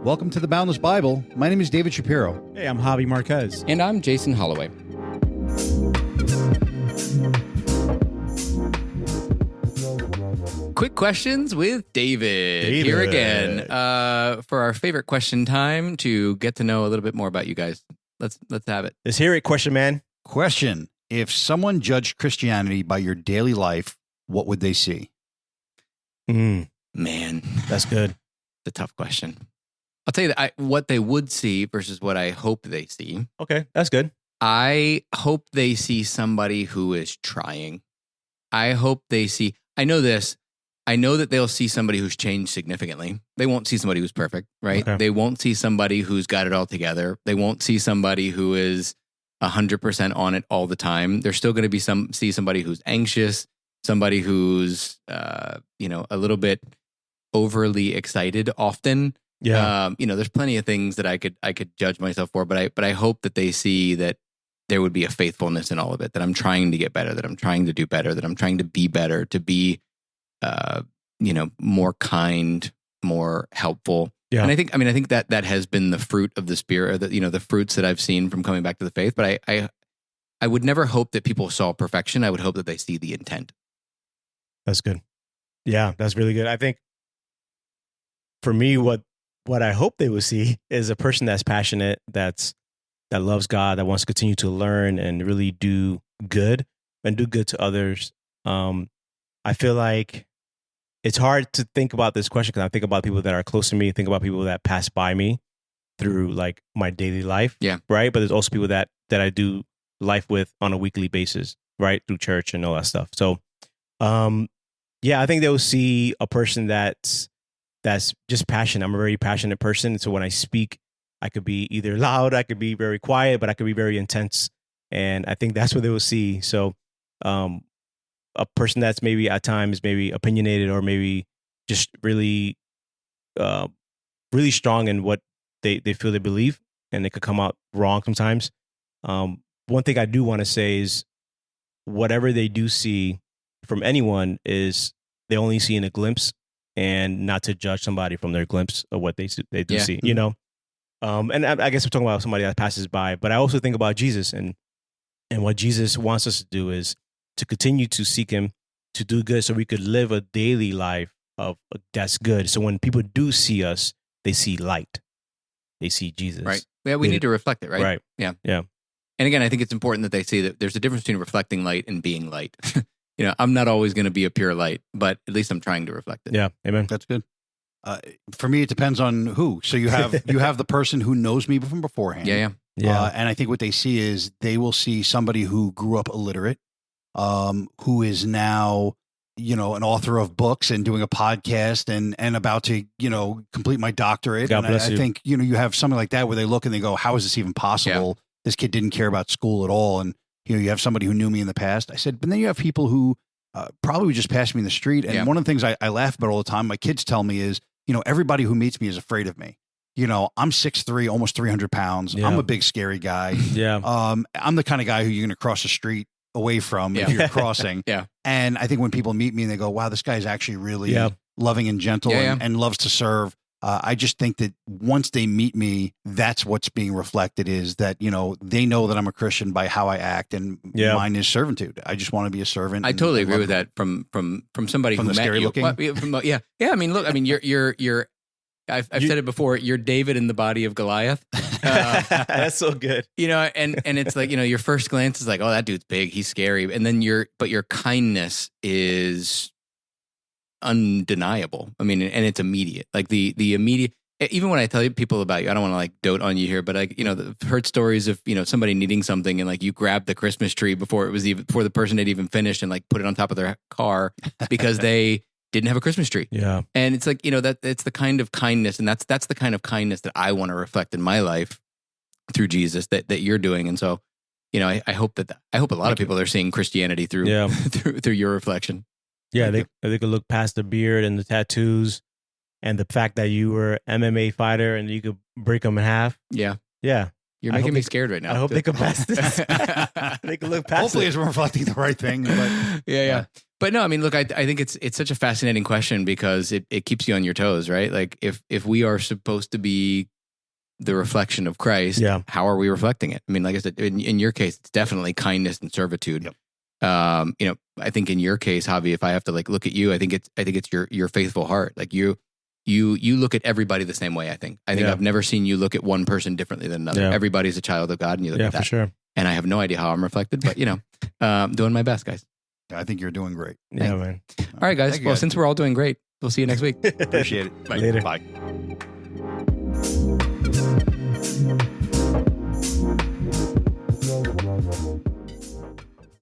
Welcome to the Boundless Bible. My name is David Shapiro. Hey, I'm Javi Marquez. And I'm Jason Holloway. Quick questions with David. Here again for our favorite question time to get to know a little bit more about you guys. Let's have it. Let's hear it. Question, man. Question. If someone judged Christianity by your daily life, what would they see? Man, that's good. It's a tough question. I'll tell you that what they would see versus what I hope they see. Okay, that's good. I hope they see somebody who is trying. I hope they see, I know this, I know that they'll see somebody who's changed significantly. They won't see somebody who's perfect, right? Okay. They won't see somebody who's got it all together. They won't see somebody who is 100% on it all the time. They're still going to see somebody who's anxious, somebody who's, a little bit overly excited often. Yeah. There's plenty of things that I could judge myself for, but I hope that they see that there would be a faithfulness in all of it, that I'm trying to get better, that I'm trying to do better, that I'm trying to be better, to be, more kind, more helpful. Yeah. And I think that has been the fruit of the Spirit, the fruits that I've seen from coming back to the faith. But I would never hope that people saw perfection. I would hope that they see the intent. That's good. Yeah, that's really good. I think for me, what I hope they will see is a person that's passionate, that loves God, that wants to continue to learn and really do good and do good to others. I feel like it's hard to think about this question because I think about people that are close to me, think about people that pass by me through like my daily life. Yeah. Right. But there's also people that I do life with on a weekly basis, right? Through church and all that stuff. So, I think they will see a person that's just passionate. I'm a very passionate person. So when I speak, I could be either loud, I could be very quiet, but I could be very intense. And I think that's what they will see. So a person that's maybe at times maybe opinionated or maybe just really, really strong in what they feel they believe, and it could come out wrong sometimes. One thing I do want to say is whatever they do see from anyone is they only see in a glimpse, and not to judge somebody from their glimpse of what they do see, And I guess we're talking about somebody that passes by, but I also think about Jesus and what Jesus wants us to do is to continue to seek him, to do good so we could live a daily life of that's good. So when people do see us, they see light. They see Jesus. Right. Yeah, we need to reflect it, right? Right. Yeah. Yeah. And again, I think it's important that they see that there's a difference between reflecting light and being light. I'm not always going to be a pure light, but at least I'm trying to reflect it. Yeah. Amen. That's good. For me, it depends on who. So you have the person who knows me from beforehand. Yeah. And I think what they see is they will see somebody who grew up illiterate, who is now, an author of books and doing a podcast and about to, complete my doctorate. God bless I you. think, you have something like that where they look and they go, how is this even possible? Yeah. This kid didn't care about school at all. And, you have somebody who knew me in the past. I said, but then you have people who probably would just pass me in the street. And one of the things I laugh about all the time, my kids tell me is, everybody who meets me is afraid of me. I'm 6'3", almost 300 pounds. Yeah. I'm a big, scary guy. Yeah. I'm the kind of guy who you're going to cross the street away from if you're crossing. Yeah. And I think when people meet me and they go, wow, this guy's actually really loving and gentle and loves to serve. I just think that once they meet me, that's what's being reflected is that, they know that I'm a Christian by how I act, and mine is servitude. I just want to be a servant. I totally agree with that from somebody from who the met scary you. looking. Yeah. I mean, look, you're I've said it before, you're David in the body of Goliath. That's so good. And it's like, your first glance is like, oh, that dude's big, he's scary. And then your kindness is undeniable. I mean, and it's immediate. Like the immediate, even when I tell people about you, I don't want to like dote on you here, but I've heard stories of, somebody needing something and like you grabbed the Christmas tree before the person had even finished and like put it on top of their car because they didn't have a Christmas tree. Yeah. And it's like, that it's the kind of kindness, and that's the kind of kindness that I want to reflect in my life through Jesus that you're doing. And so, I hope a lot of people are seeing Christianity through through your reflection. Yeah, they could look past the beard and the tattoos and the fact that you were an MMA fighter and you could break them in half. Yeah. Yeah. You're making me scared right now. I hope they can pass this. They can look past Hopefully it. it's reflecting the right thing. But Yeah. But no, I mean, look, I think it's such a fascinating question because it keeps you on your toes, right? Like if we are supposed to be the reflection of Christ, how are we reflecting it? I mean, like I said, in your case, it's definitely kindness and servitude. Yep. I think in your case, Javi, if I have to like look at you, I think it's your faithful heart. Like you look at everybody the same way. I think I've never seen you look at one person differently than another. Everybody's a child of God, and you look at that. For sure. And I have no idea how I'm reflected, but doing my best, guys. I think you're doing great. Yeah, man. All right, guys. Well, since we're all doing great, we'll see you next week. Appreciate it. Later. Bye.